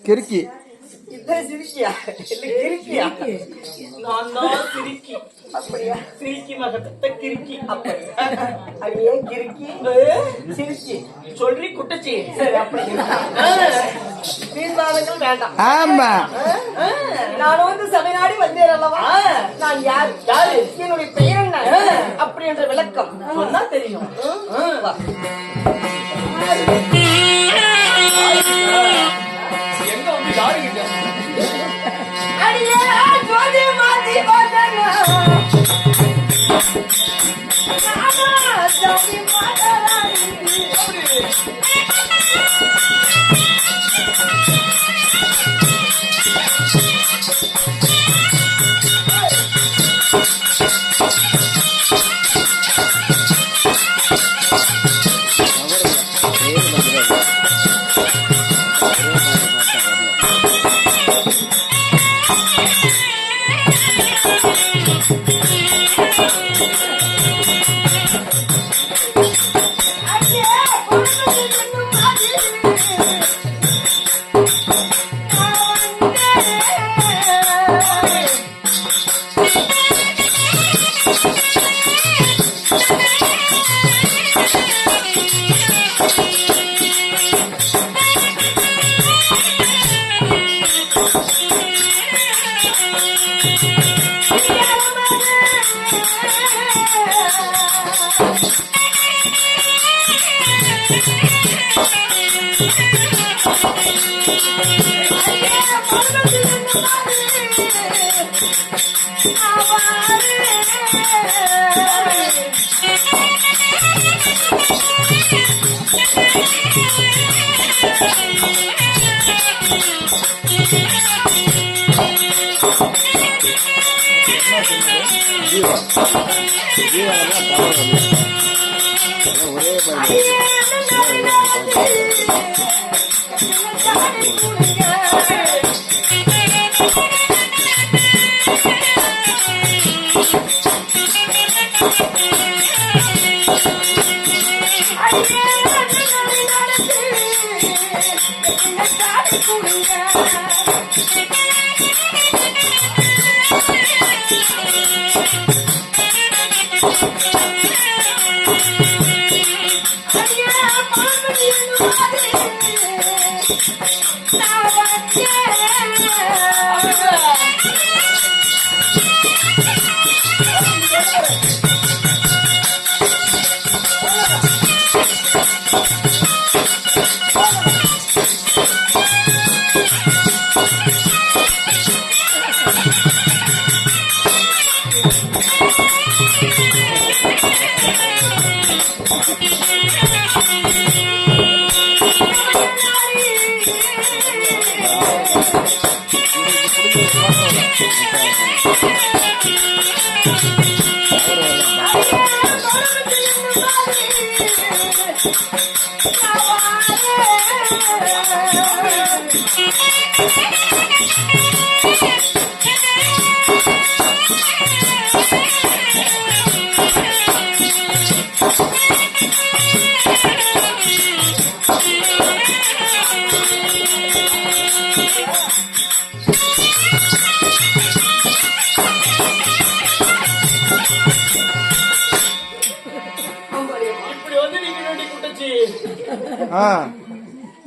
கிறுக்கி சிரிக்கியா கிறுக்கியா? நான் தான் சிரிக்கி. அப்படியா? சிரிக்கி மகத்த கிறுக்கி. அப்படியா? அடியே கிறுக்கி சிரிக்கி சொல்றி குட்டச்சி. சரி அப்படி தீர்மானங்கள் வேண்டாம். ஆமா நான் வந்து சபைநாடி வந்தேன் அல்லவா? நான் யாரு என்னுடைய பெயர் என்ன அப்படி என்ற விளக்கம் சொன்னா தெரியும். எங்க வந்து யாருகிட்ட அடியே ஜோதி மாதி பாதனா ஜோதி மாதராணி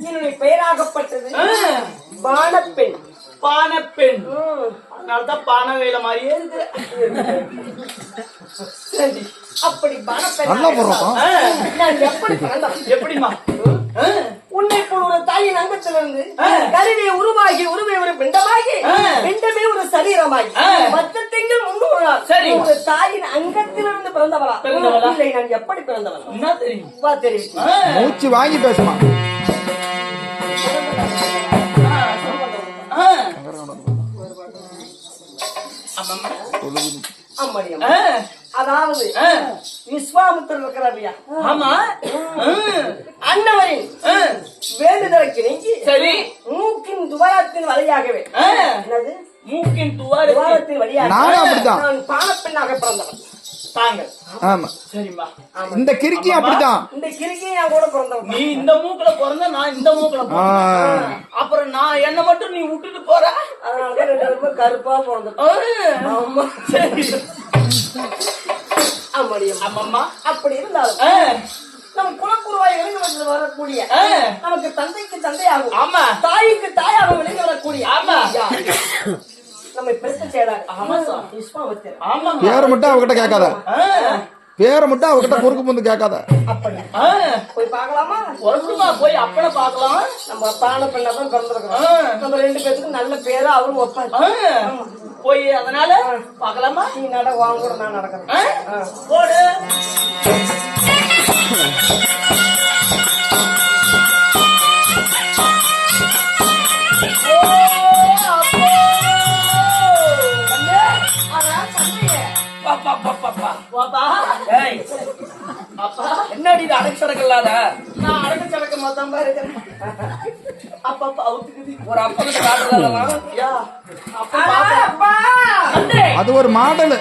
என்னுடைய பெயராகப்பட்டது பானப்பெண். பானப்பெண் அதனால்தான் பான வேலை மாதிரியே இருக்கு. சரி அப்படி பானப்பெண் நான் எப்படி பிறந்தான்? எப்படிமா உன்னை போல் ஒரு தாயின் அங்கத்திலிருந்து கருவியை உருவாகி உருவை ஒரு பிண்டமாகி பிண்டமே ஒரு சரீரமாகி 10 திங்கள் 300 நாள். சரி ஒரு தாயின் அங்கத்திலிருந்து பிறந்தவளா? இல்லை, நான் எப்படி பிறந்தவளா? என்ன தெரியும்? வா தெரியும். மூச்சு வாங்கி பேசுமா. அதாவது விஸ்வாமித்திரர் இருக்கிறாரியா? ஆமா. அன்னவரின் வேண்டுதலுக்கு நீங்கி சரி. மூக்கின் துவாரத்தின் வழியாகவே என்னது மூக்கின் துவாரத்தின் வழியாக நானும் அப்படித்தான். நான் பானப்பெண்ணாக பிறந்தவன் தாங்கள். ஆமா சரிம்மா. இந்த கிறுக்கி அப்படித்தான். இந்த கிறுக்கியும் என் கூட பிறந்தவன். நீ இந்த மூக்குல பிறந்த, நான் இந்த மூக்குல பிறந்த. அப்புறம் நான் என்ன மட்டும் நீ விட்டுட்டு போற. அதனாலதான் 2 பேருமே கருப்பா பிறந்தோம். ஆமா சரி. ஆமாம்மா. அப்படி இருந்தாலும் நம் குலக்குருவாய் விளங்கி வரக்கூடிய நமக்கு தந்தைக்கு தந்தையாகும், ஆமா, தாய்க்கு தாயாகவும் விளங்கி வரக்கூடிய ஆமா நம்மை பெருத்த செய்யறாரு. ஆமா விஸ்வாமித்திரர். ஆமா. பேரை மட்டும் அவகிட்ட கேட்காத. பேரை மட்டும் அவகிட்ட குறுக்கு முந்து கேட்காத. அப்படி போய் பார்க்கலாமா? ஒருமா போய் அப்பனை பார்க்கலாம். நம்ம பான பெண்ணா தான் பிறந்திருக்கிறோம். நம்ம 2 பேத்துக்கும் நல்ல பேரு அவரும் ஒப்பாரு. போய் அதனால பார்க்கலாமா? நீ நட, வாங்க கூட நான் நடக்கிறேன். போடு. என்னடி அடக்கு சடக்கல்லாத? நான் அடக்க சடக்க மாத்தான் பாரு. அப்பா அவுத்துக்குது. ஒரு அப்பனுக்கு காட்டுறதெல்லாம் அது ஒரு மாடல்.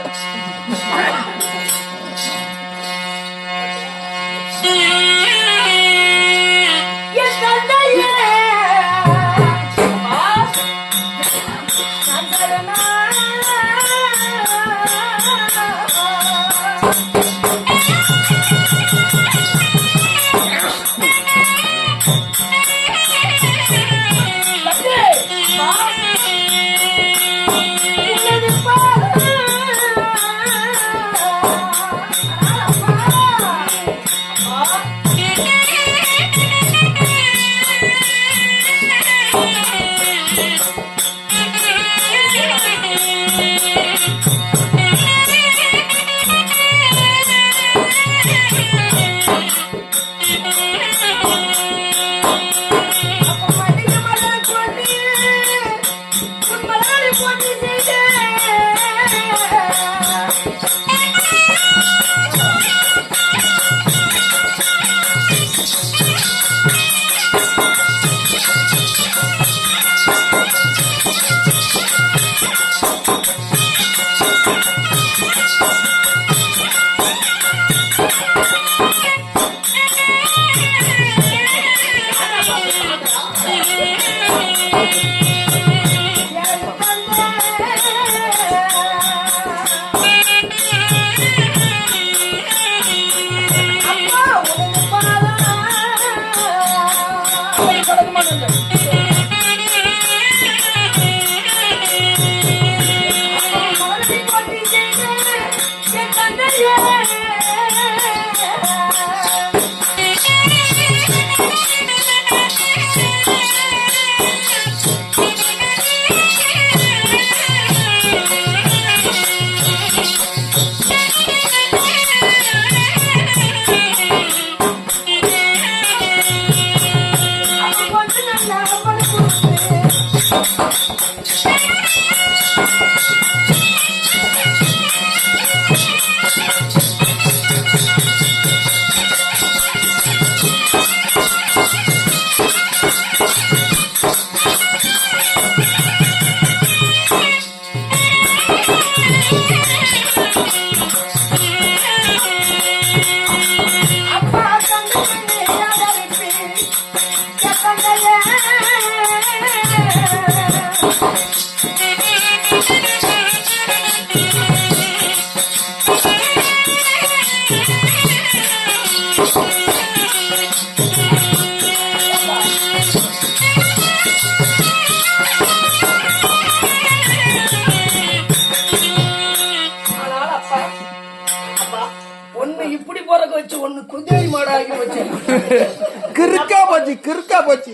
கிறுக்கா போச்சு.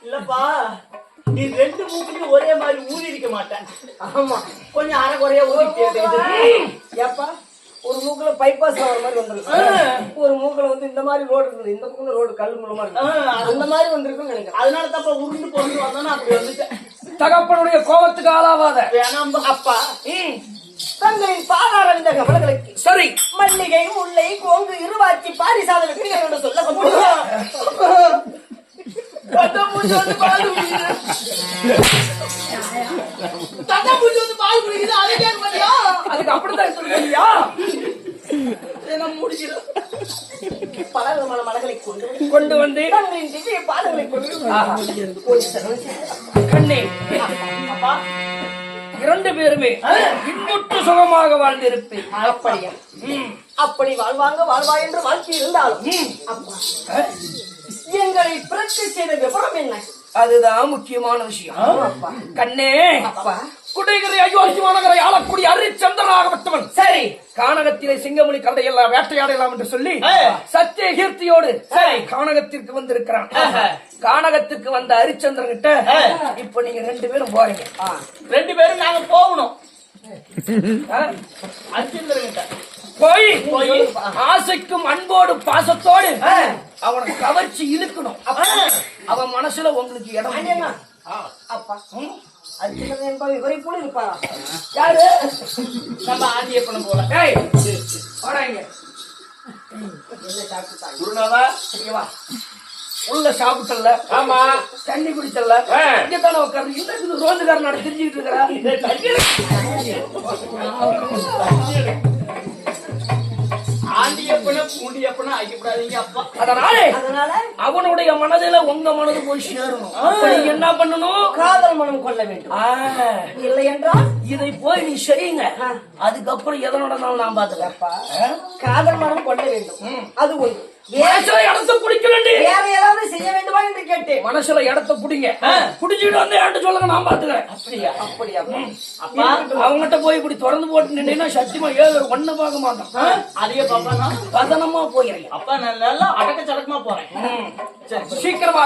இல்லப்பா, நீ 2 மூக்குலயும் ஒரே மாதிரி ஊதி இருக்க மாட்டேன். ஆமா, கொஞ்சம் அரை குறையா ஊதி. ஏப்பா, ஒரு மூக்குல பைபாஸ் ஆகிற மாதிரி வந்துருக்கு, ஒரு மூக்குல வந்து இந்த மாதிரி ரோடு இருக்குது, இந்த பக்கம் ரோடு கல் மூலமா இருக்கு, அந்த மாதிரி வந்திருக்குன்னு நினைக்கிறேன். அதனால தப்பா உருண்டு பொருண்டு வந்தோன்னா அப்படி வந்துட்டேன். தகப்பனுடைய கோபத்துக்கு ஆளாவாத வேணாம் அப்பா. தங்களின் பாதார இந்த கமலங்களுக்கு சரி மல்லிகை முல்லை கோங்கு இருவாச்சி பாரிசாத வெற்றிகள் என்று சொல்லக்கூடிய தட்டம்பூச்சி வந்து பால் குடிக்குது. தட்டம்பூச்சி வந்து பால் குடிக்குது. அதை கேட்க மாட்டியா? அதுக்கு அப்படித்தான் சொல்லுவியா? என்ன முடிக்கல. பல விதமான மலர்களை கொண்டு வந்து தங்களின் திவ்ய பாதங்களை கண்ணே அப்பா 2 பேருமே இன்புற்று சுகமாக வாழ்ந்திருப்பேன். அப்படியா அப்படி வாழ்வா என்று வாழ்க்கை இருந்தாலும் அப்பா எங்களை பிறக்க செய்த விவரம் என்ன? அதுதான் முக்கியமான விஷயம். கண்ணே குடைகரை அயோத்தியமானவரை ஆளக்கூடிய அரிச்சந்திரனாகப்பட்டவன் சரி கானகத்திலே சிங்கமணி கதையெல்லாம் வேட்டையாடலாம் என்று சொல்லி சத்திய கீர்த்தியோடு சரி கானகத்திற்கு வந்திருக்கிறான். கானகத்திற்கு வந்த ஹரிச்சந்திரன் கிட்ட இப்ப நீங்க 2 பேரும் போறீங்க. 2 பேரும் நாங்க போகணும். ஹரிச்சந்திரன் கிட்ட போய் ஆசைக்கும் அன்போடு பாசத்தோடு அவனை கவர்ச்சி இழுக்கணும். அவன் மனசுல உங்களுக்கு இடம். அப்பா அர்ஜுனன் என்பவர் இவரை போல இருப்பாரா? யாரு? நம்ம ஆண்டியப்பனம் போல. வாடாங்க. குருநாதா உள்ள சாப்பிட்டல ஆமா தண்ணி குடிச்சல இங்கதானே உட்கார்ந்து இந்த ரோந்துகாரன் நட தெரிஞ்சுக்கிட்டு இருக்கிறா. ஆண்டியப்பன பூண்டியப்பன ஆகிப்படாதீங்க அப்பா. அதனால அவனுடைய மனதில உங்க மனது போய் சேரணும். அப்படி என்ன பண்ணணும்? காதல் மனம் கொள்ள வேண்டும். இல்லை என்றால் இதை போய் நீ செய்யுங்க. அதுக்கப்புறம் எதனோட நான் பாத்துக்கப்பா. காதல் மனம் கொள்ள வேண்டும். அது ஒன்று. மனசுல இடத்த பிடிக்க வேண்டிய வேற ஏதாவது செய்ய வேண்டுமா என்று கேட்டேன். மனசுல இடத்த பிடிங்க. பிடிச்சிட்டு வந்து என்கிட்ட சொல்லுங்க, நான் பாத்துக்கிறேன். அப்படியா? அப்படியா? அப்பா அவங்ககிட்ட போய் இப்படி திறந்து போட்டு நின்னா சத்தியமா ஏதோ ஒண்ணு பார்க்க மாட்டோம். அதையே பாப்பா பதனமா போயிடுறேன். அப்பா நான் நல்லா அடக்க சடக்கமா போறேன். சீக்கிரமாக